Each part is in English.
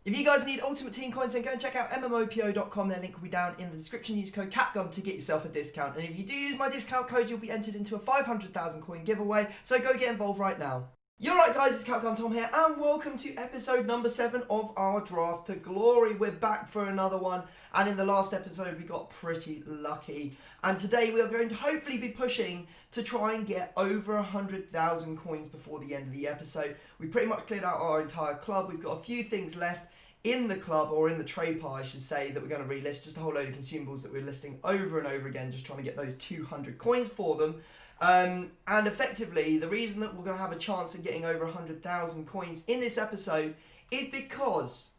If you guys need Ultimate Team coins, then go and check out MMOPO.com. Their link will be down in the description. Use code CAPGUN to get yourself a discount. And if you do use my discount code, you'll be entered into a 500,000 coin giveaway. So go get involved right now. You're right, guys, it's CapGun Tom here, and welcome to episode number 7 of our Draft to Glory. We're back for another one, and in the last episode we got pretty lucky. And today we are going to hopefully be pushing to try and get over 100,000 coins before the end of the episode. We've pretty much cleared out our entire club. We've got a few things left in the club, or in the trade pile I should say, that we're going to relist. Just a whole load of consumables that we're listing over and over again, just trying to get those 200 coins for them. And effectively, the reason that we're going to have a chance of getting over 100,000 coins in this episode is because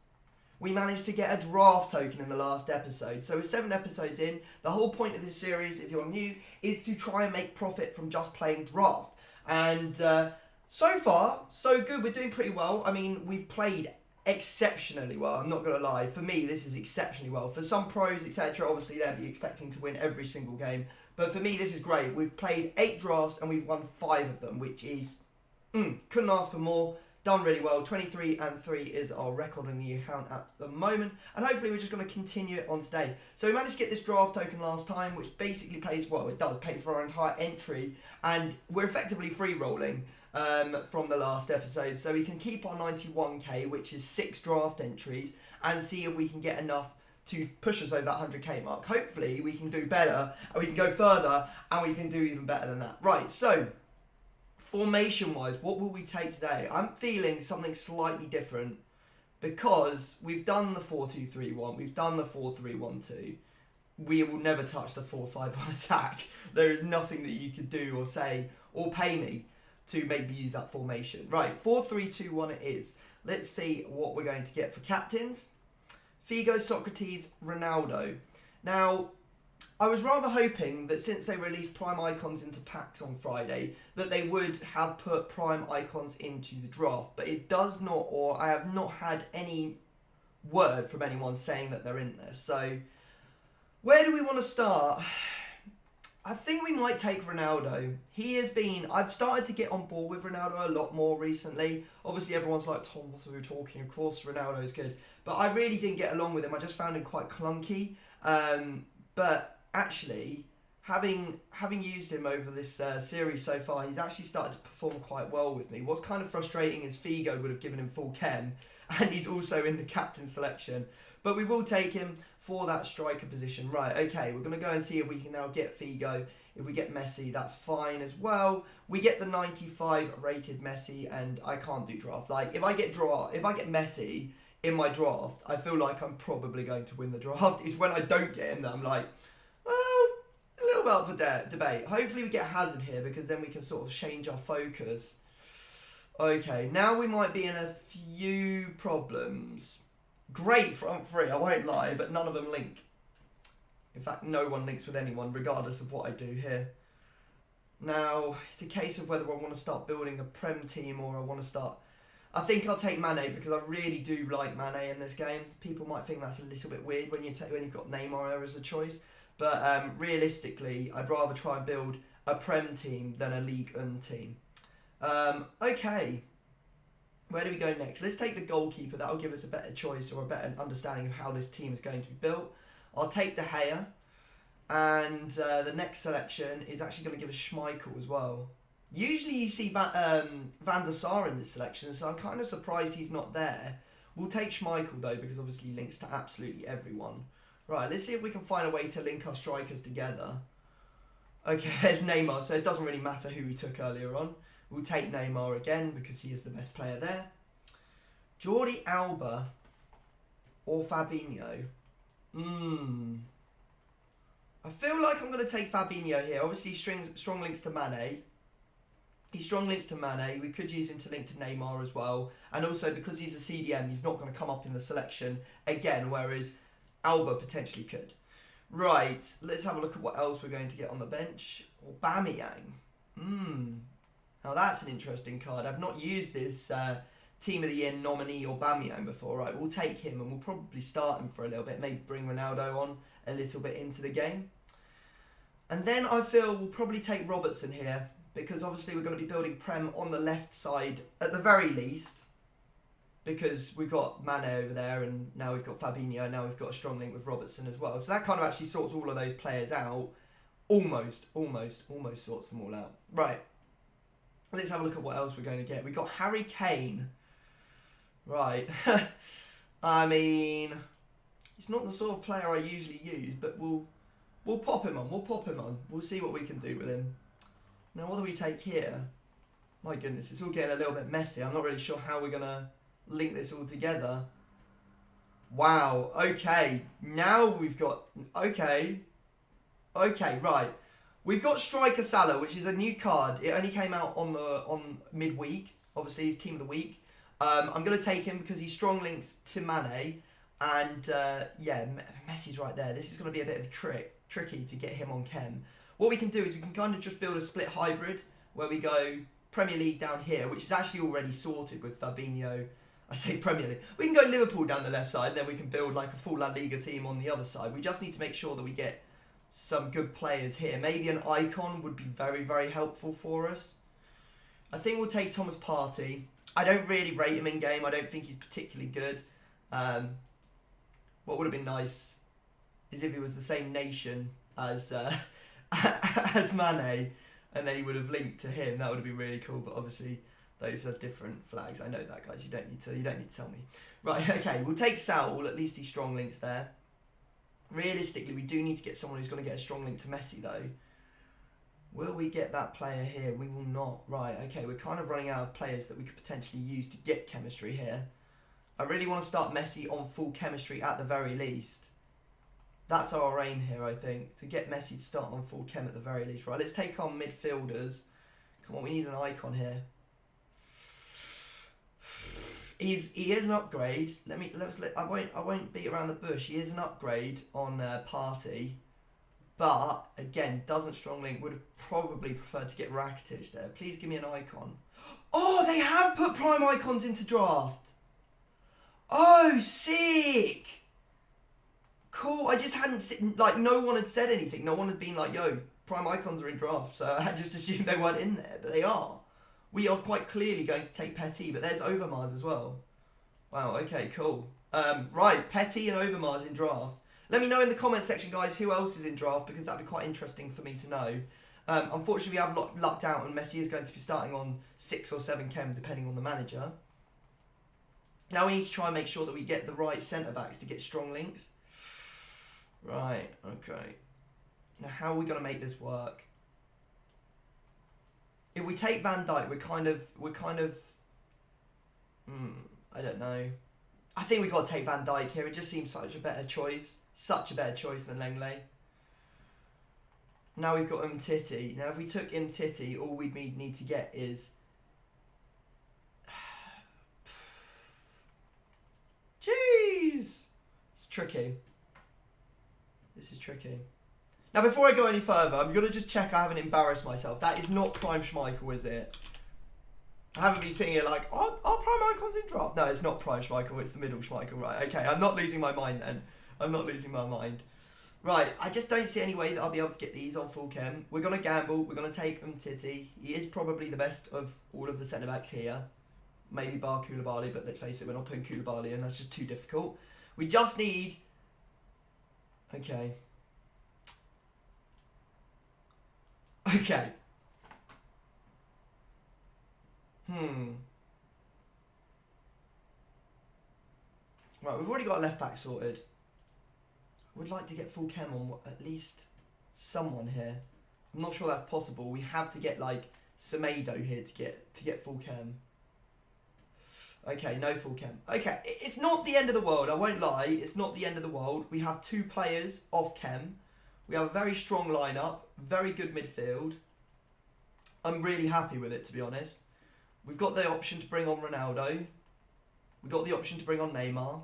we managed to get a draft token in the last episode. So we're 7 episodes in. The whole point of this series, if you're new, is to try and make profit from just playing draft. And so far, so good. We're doing pretty well. I mean, we've played exceptionally well. I'm not going to lie. For me, this is exceptionally well. For some pros, etc., obviously they'll be expecting to win every single game. But for me, this is great. We've played 8 drafts and we've won 5 of them, which is, couldn't ask for more. Done really well. 23-3 is our record in the account at the moment. And hopefully we're just going to continue it on today. So we managed to get this draft token last time, which basically pays, well, it does pay for our entire entry. And we're effectively free rolling from the last episode. So we can keep our 91k, which is 6 draft entries, and see if we can get enough to push us over that 100k mark. Hopefully we can do better, and we can go further, and we can do even better than that. Right, so formation wise, what will we take today? I'm feeling something slightly different because we've done the 4-2-3-1, we've done the 4-3-1-2. We will never touch the 4-5-1 attack. There is nothing that you could do or say or pay me to make me use that formation. Right, 4-3-2-1 it is. Let's see what we're going to get for captains. Figo, Socrates, Ronaldo. Now, I was rather hoping that since they released Prime Icons into packs on Friday, that they would have put Prime Icons into the draft. But it does not, or I have not had any word from anyone saying that they're in there. So, where do we want to start? I think we might take Ronaldo. He has been... I've started to get on board with Ronaldo a lot more recently. Obviously, everyone's like, Tom, what are we talking? Of course, Ronaldo is good. But I really didn't get along with him. I just found him quite clunky. But actually, having used him over this series so far, he's actually started to perform quite well with me. What's kind of frustrating is Figo would have given him full chem, and he's also in the captain selection. But we will take him for that striker position. Right, okay, we're going to go and see if we can now get Figo. If we get Messi, that's fine as well. We get the 95 rated Messi, and I can't do draft. Like, if I get Messi in my draft, I feel like I'm probably going to win the draft. It's when I don't get him that I'm like, well, a little bit up for debate. Hopefully we get Hazard here, because then we can sort of change our focus. Okay, now we might be in a few problems. Great front three, I won't lie, but none of them link. In fact, no one links with anyone, regardless of what I do here. Now, it's a case of whether I want to start building a Prem team or I want to start... I think I'll take Mane, because I really do like Mane in this game. People might think that's a little bit weird when you've got Neymar as a choice. But realistically, I'd rather try and build a Prem team than a League 1 team. Okay. Where do we go next? Let's take the goalkeeper. That'll give us a better choice or a better understanding of how this team is going to be built. I'll take De Gea. And the next selection is actually going to give us Schmeichel as well. Usually you see Van der Sar in this selection, so I'm kind of surprised he's not there. We'll take Schmeichel though, because obviously he links to absolutely everyone. Right, let's see if we can find a way to link our strikers together. Okay, there's Neymar, so it doesn't really matter who we took earlier on. We'll take Neymar again because he is the best player there. Jordi Alba or Fabinho. I feel like I'm going to take Fabinho here. Obviously, strong links to Mane. He's strong links to Mane. We could use him to link to Neymar as well. And also, because he's a CDM, he's not going to come up in the selection again, whereas Alba potentially could. Right, let's have a look at what else we're going to get on the bench. Aubameyang. Now that's an interesting card. I've not used this Team of the Year nominee Aubameyang before. Right, we'll take him and we'll probably start him for a little bit. Maybe bring Ronaldo on a little bit into the game. And then I feel we'll probably take Robertson here, because obviously we're going to be building Prem on the left side at the very least. because we've got Mane over there, and now we've got Fabinho, now we've got a strong link with Robertson as well. So that kind of actually sorts all of those players out. Almost sorts them all out. Right. Let's have a look at what else we're going to get. We've got Harry Kane. Right. I mean, he's not the sort of player I usually use, but we'll pop him on. We'll see what we can do with him. Now, what do we take here? My goodness, it's all getting a little bit messy. I'm not really sure how we're going to link this all together. Wow. Okay. Now we've got... Okay, right. We've got Striker Salah, which is a new card. It only came out on midweek. Obviously, he's Team of the Week. I'm going to take him because he's strong links to Mane. And, yeah, Messi's right there. This is going to be a bit of tricky to get him on chem. What we can do is we can kind of just build a split hybrid where we go Premier League down here, which is actually already sorted with Fabinho. I say Premier League. We can go Liverpool down the left side, then we can build like a full La Liga team on the other side. We just need to make sure that we get some good players here. Maybe an icon would be very, very helpful for us. I think we'll take Thomas Partey. I don't really rate him in game. I don't think he's particularly good. What would have been nice is if he was the same nation as as Mane, and then he would have linked to him. That would have been really cool. But obviously, those are different flags. I know that, guys. You don't need to tell me. Right. Okay. We'll take Saul. At least he's strong links there. Realistically, we do need to get someone who's going to get a strong link to Messi, though. Will we get that player here? We will not. Right. Okay. We're kind of running out of players that we could potentially use to get chemistry here. I really want to start Messi on full chemistry at the very least. That's our aim here, I think, to get Messi to start on full chem at the very least. Right, let's take on midfielders. Come on, we need an icon here. He is an upgrade. I won't beat around the bush. He is an upgrade on Partey, but again, doesn't strong link. Would have probably preferred to get Rakitic there. Please give me an icon. Oh, they have put prime icons into draft. Oh, sick. Cool. I just hadn't no one had said anything. No one had been like, yo, prime icons are in draft. So I had just assumed they weren't in there, but they are. We are quite clearly going to take Petty, but there's Overmars as well. Wow, okay, cool. Right, Petty and Overmars in draft. Let me know in the comments section, guys, who else is in draft, because that'd be quite interesting for me to know. Unfortunately, we have lucked out, and Messi is going to be starting on 6 or 7 chem, depending on the manager. Now we need to try and make sure that we get the right centre-backs to get strong links. Right, okay. Now, how are we going to make this work? If we take Van Dijk, we're kind of, I don't know. I think we've got to take Van Dijk here. It just seems such a better choice. Such a better choice than Lenglet. Now we've got Umtiti. Now, if we took Umtiti, all we'd need to get is... Jeez! It's tricky. This is tricky. Now, before I go any further, I'm going to just check I haven't embarrassed myself. That is not Prime Schmeichel, is it? I haven't been sitting here like, are Prime Icons in draft? No, it's not Prime Schmeichel, it's the middle Schmeichel, right? Okay, I'm not losing my mind then. I'm not losing my mind. Right, I just don't see any way that I'll be able to get these on full chem. We're going to gamble. We're going to take Umtiti. He is probably the best of all of the centre-backs here. Maybe bar Koulibaly, but let's face it, we're not putting Koulibaly in. That's just too difficult. We just need... Okay. Okay. Right, we've already got a left back sorted. Would like to get full chem on at least someone here. I'm not sure that's possible. We have to get like Semedo here to get full chem. Okay, no full chem. Okay, it's not the end of the world. I won't lie. It's not the end of the world. We have 2 players off chem. We have a very strong lineup, very good midfield. I'm really happy with it, to be honest. We've got the option to bring on Ronaldo. We've got the option to bring on Neymar.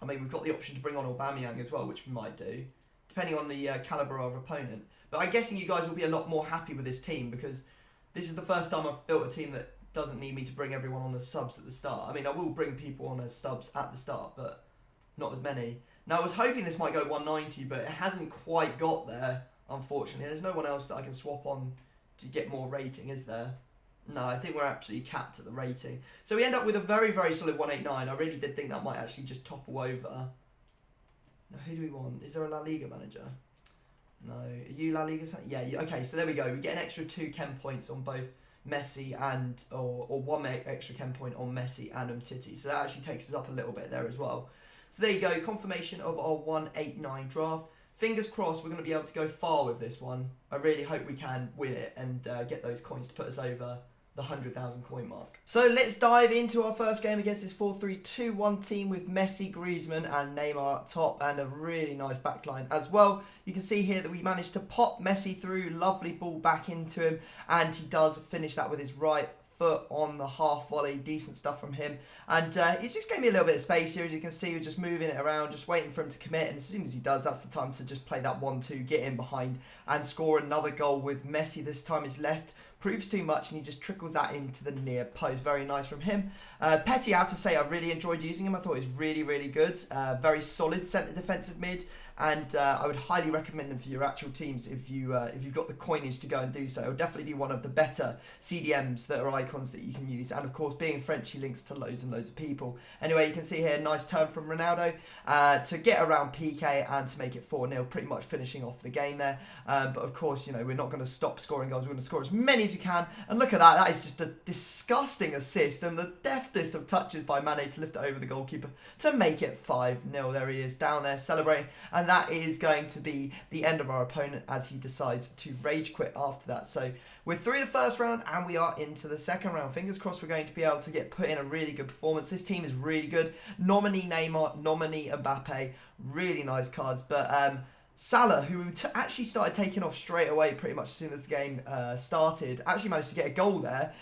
I mean, we've got the option to bring on Aubameyang as well, which we might do, depending on the calibre of opponent. But I'm guessing you guys will be a lot more happy with this team because this is the first time I've built a team that doesn't need me to bring everyone on as subs at the start. I mean, I will bring people on as subs at the start, but not as many. Now, I was hoping this might go 190, but it hasn't quite got there, unfortunately. There's no one else that I can swap on to get more rating, is there? No, I think we're actually capped at the rating. So we end up with a very, very solid 189. I really did think that might actually just topple over. Now, who do we want? Is there a La Liga manager? No. Are you La Liga? Yeah, okay, so there we go. We get an extra 2 chem points on both Messi and, or 1 extra chem point on Messi and Umtiti. So that actually takes us up a little bit there as well. So there you go, confirmation of our 189 draft. Fingers crossed we're going to be able to go far with this one. I really hope we can win it and get those coins to put us over the 100,000 coin mark. So let's dive into our first game against this 4-3-2-1 team with Messi, Griezmann and Neymar up top, and a really nice backline as well. You can see here that we managed to pop Messi through, lovely ball back into him, and he does finish that with his right foot on the half volley. Decent stuff from him, and he just gave me a little bit of space here. As you can see, we're just moving it around, just waiting for him to commit, and as soon as he does, that's the time to just play that 1-2, get in behind and score another goal with Messi. This time his left proves too much and he just trickles that into the near post. Very nice from him. Petty, I have to say, I really enjoyed using him. I thought he was really, really good. Very solid centre defensive mid, and I would highly recommend him for your actual teams if you've got the coinage to go and do so. It'll definitely be one of the better CDMs that are icons that you can use, and of course, being French, he links to loads and loads of people. Anyway, you can see here, nice turn from Ronaldo to get around PK and to make it 4-0, pretty much finishing off the game there. But of course, you know, we're not going to stop scoring goals. We're going to score as many as we can, and look at that. That is just a disgusting assist, and the deftest of touches by Mane to lift it over the goalkeeper to make it 5-0. There he is down there celebrating, and that is going to be the end of our opponent as he decides to rage quit after that. So we're through the first round and we are into the second round. Fingers crossed we're going to be able to get put in a really good performance. This team is really good. Nominee Neymar, nominee Mbappe, really nice cards. But Salah, who actually started taking off straight away pretty much as soon as the game started, actually managed to get a goal there.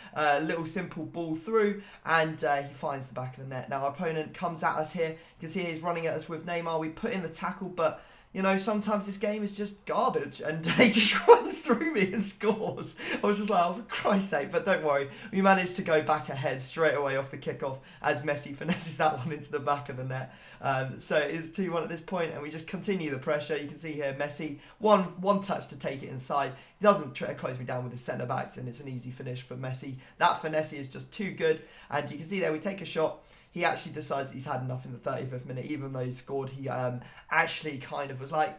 Little simple ball through, and he finds the back of the net. Now our opponent comes at us here. You can see he's running at us with Neymar. We put in the tackle, but you know, sometimes this game is just garbage, and he just runs through me and scores. I was just like, oh, for Christ's sake. But don't worry, we managed to go back ahead straight away off the kickoff as Messi finesses that one into the back of the net. So it is 2-1 at this point, and we just continue the pressure. You can see here, Messi, one touch to take it inside. He doesn't try to close me down with his centre-backs, and it's an easy finish for Messi. That finesse is just too good, and you can see there, we take a shot. He actually decides that he's had enough in the 35th minute. Even though he scored, he actually kind of was like,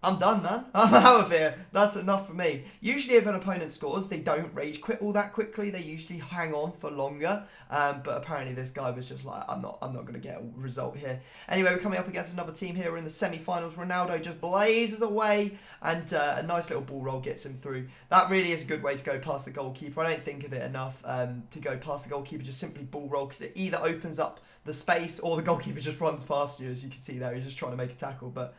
I'm done, man. I'm out of here. That's enough for me. Usually if an opponent scores, they don't rage quit all that quickly. They usually hang on for longer. But apparently this guy was just like, I'm not going to get a result here. Anyway, we're coming up against another team here. We're in the semi-finals. Ronaldo just blazes away, and a nice little ball roll gets him through. That really is a good way to go past the goalkeeper. I don't think of it enough to go past the goalkeeper. Just simply ball roll, because it either opens up the space or the goalkeeper just runs past you. As you can see there, he's just trying to make a tackle, but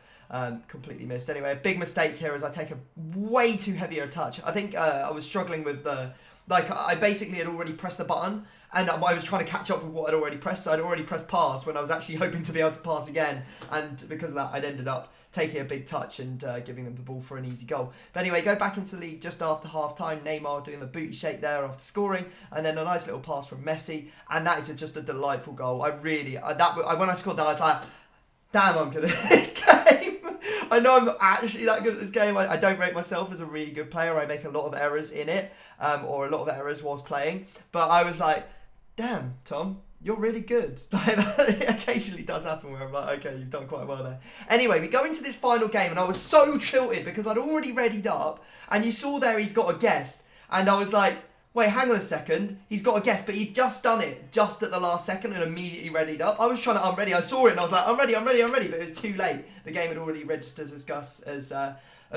completely missed. Anyway, a big mistake here as I take a way too heavier touch. I think I was struggling with I basically had already pressed the button, and I was trying to catch up with what I'd already pressed. So I'd already pressed pass when I was actually hoping to be able to pass again, and because of that, I'd ended up taking a big touch and giving them the ball for an easy goal. But anyway, go back into the league just after half-time. Neymar doing the booty shake there after scoring, and then a nice little pass from Messi, and that is just a delightful goal. When I scored that, I was like, damn, I'm good at this game. I know I'm not actually that good at this game. I don't rate myself as a really good player. I make a lot of errors in it, or a lot of errors whilst playing. But I was like, damn, Tom, you're really good. Like, that occasionally does happen where I'm like, okay, you've done quite well there. Anyway, we go into this final game, and I was so tilted because I'd already readied up, and you saw there he's got a guest, and I was like, wait, hang on a second, he's got a guess, but he'd just done it just at the last second and immediately readied up. I was trying to unready, I saw it and I was like, I'm ready, but it was too late. The game had already registered as Gus as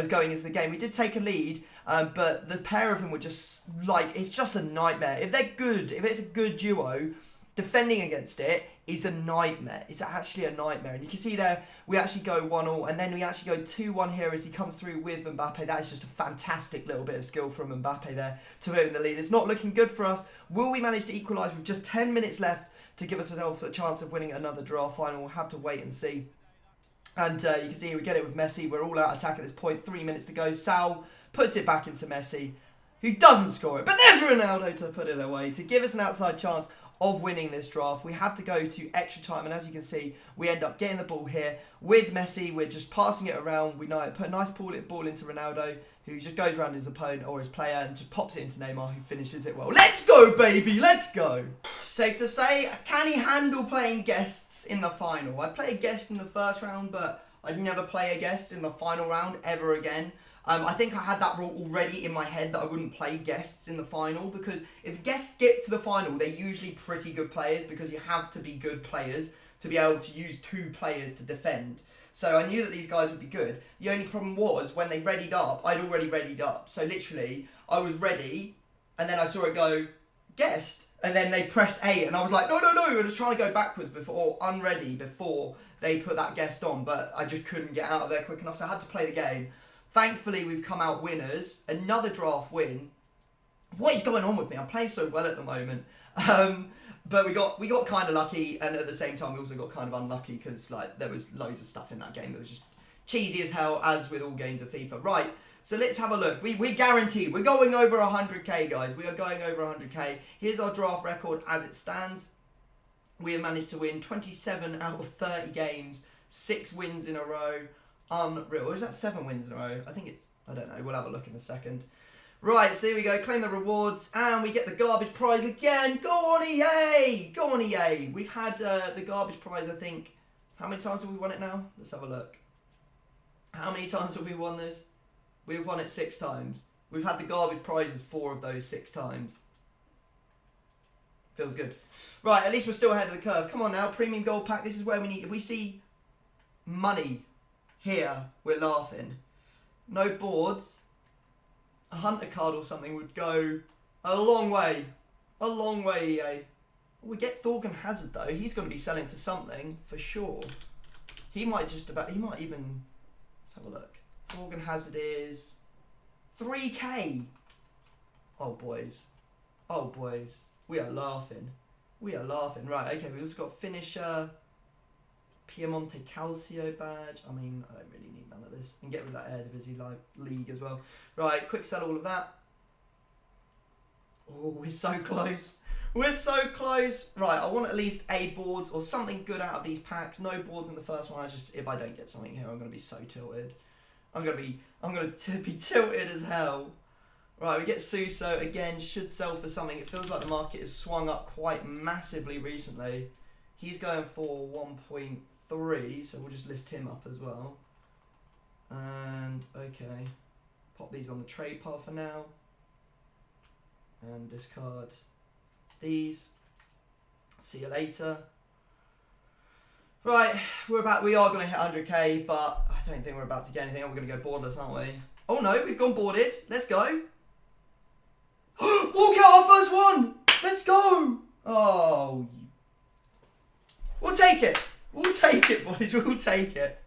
going into the game. We did take a lead, but the pair of them were just like, it's just a nightmare. If they're good, if it's a good duo, defending against it is a nightmare. It's actually a nightmare. And you can see there, we actually go 1-1, and then we actually go 2-1 here as he comes through with Mbappe. That is just a fantastic little bit of skill from Mbappe there to put in the lead. It's not looking good for us. Will we manage to equalise with just 10 minutes left to give us a chance of winning another draw final? We'll have to wait and see. And you can see we get it with Messi. We're all out attack at this point. 3 minutes to go. Sal puts it back into Messi, who doesn't score it. But there's Ronaldo to put it away, to give us an outside chance of winning this draft. We have to go to extra time, and as you can see, we end up getting the ball here with Messi. We're just passing it around. We know put a nice ball into Ronaldo, who just goes around his opponent or his player and just pops it into Neymar, who finishes it well. Let's go, baby, let's go. Safe to say, can he handle playing guests in the final? I played a guest in the first round, but I'd never play a guest in the final round ever again. I think I had that rule already in my head that I wouldn't play guests in the final, because if guests get to the final, they're usually pretty good players, because you have to be good players to be able to use 2 players to defend. So I knew that these guys would be good. The only problem was when they readied up, I'd already readied up. So literally, I was ready, and then I saw it go, guest, and then they pressed A, and I was like, no, I was trying to go backwards before, unready, before they put that guest on, but I just couldn't get out of there quick enough, so I had to play the game. Thankfully, we've come out winners. Another draft win. What is going on with me? I'm playing so well at the moment. But we got kind of lucky, and at the same time, we also got kind of unlucky, because like there was loads of stuff in that game that was just cheesy as hell, as with all games of FIFA. Right, so let's have a look. We guaranteed. We're going over 100k, guys. We are going over 100k. Here's our draft record as it stands. We have managed to win 27 out of 30 games, 6 wins in a row. Unreal. Or is that 7 wins in a row? I think it's, I don't know. We'll have a look in a second. Right, so here we go. Claim the rewards, and we get the garbage prize again. Go on, EA! Go on, EA! We've had the garbage prize, I think. How many times have we won it now? Let's have a look. How many times have we won this? We've won it 6 times. We've had the garbage prizes 4 of those 6 times. Feels good. Right, at least we're still ahead of the curve. Come on now, premium gold pack. This is where we need... If we see money here, we're laughing. No boards. A hunter card or something would go a long way. A long way, EA. We get Thorgan Hazard, though. He's going to be selling for something, for sure. He might just about... He might even... Let's have a look. Thorgan Hazard is 3k. Oh, boys. Oh, boys. We are laughing. We are laughing. Right, okay, we also got Finisher, Piemonte Calcio badge. I mean, I don't really need none of this. And get rid of that Eredivisie League as well. Right, quick sell all of that. Oh, we're so close. We're so close. Right, I want at least A boards or something good out of these packs. No boards in the first one. If I don't get something here, I'm going to be so tilted. I'm going to be tilted as hell. Right, we get Suso again. Should sell for something. It feels like the market has swung up quite massively recently. He's going for 1.3, so we'll just list him up as well. And okay, pop these on the trade pile for now. And discard these. See you later. Right, we are going to hit 100k, but I don't think we're about to get anything. We're going to go boardless, aren't we? Oh no, we've gone boarded. Let's go. Walk out our first one. Let's go. Oh, we'll take it. We'll take it, boys. We'll take it.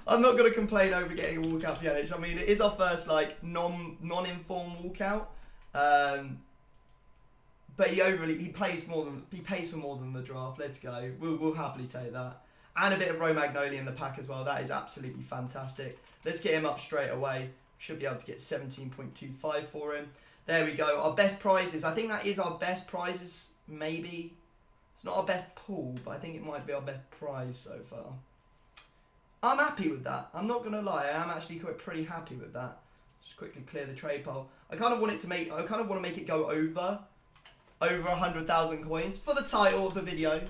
I'm not going to complain over getting a walkout PNH. I mean, it is our first like non-informed walkout. But he pays for more than the draft. Let's go. We'll happily take that. And a bit of Romagnoli in the pack as well. That is absolutely fantastic. Let's get him up straight away. Should be able to get 17.25 for him. There we go. Our best prizes. I think that is our best prizes, maybe. It's not our best pool, but I think it might be our best prize so far. I'm happy with that. I'm not going to lie. I am actually quite pretty happy with that. Just quickly clear the trade pile. I kind of want to make it go over 100,000 coins for the title of the video.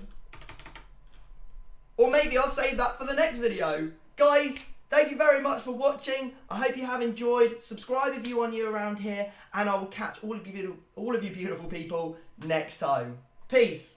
Or maybe I'll save that for the next video. Guys, thank you very much for watching. I hope you have enjoyed. Subscribe if you are new around here, and I will catch all of you beautiful people next time. Peace.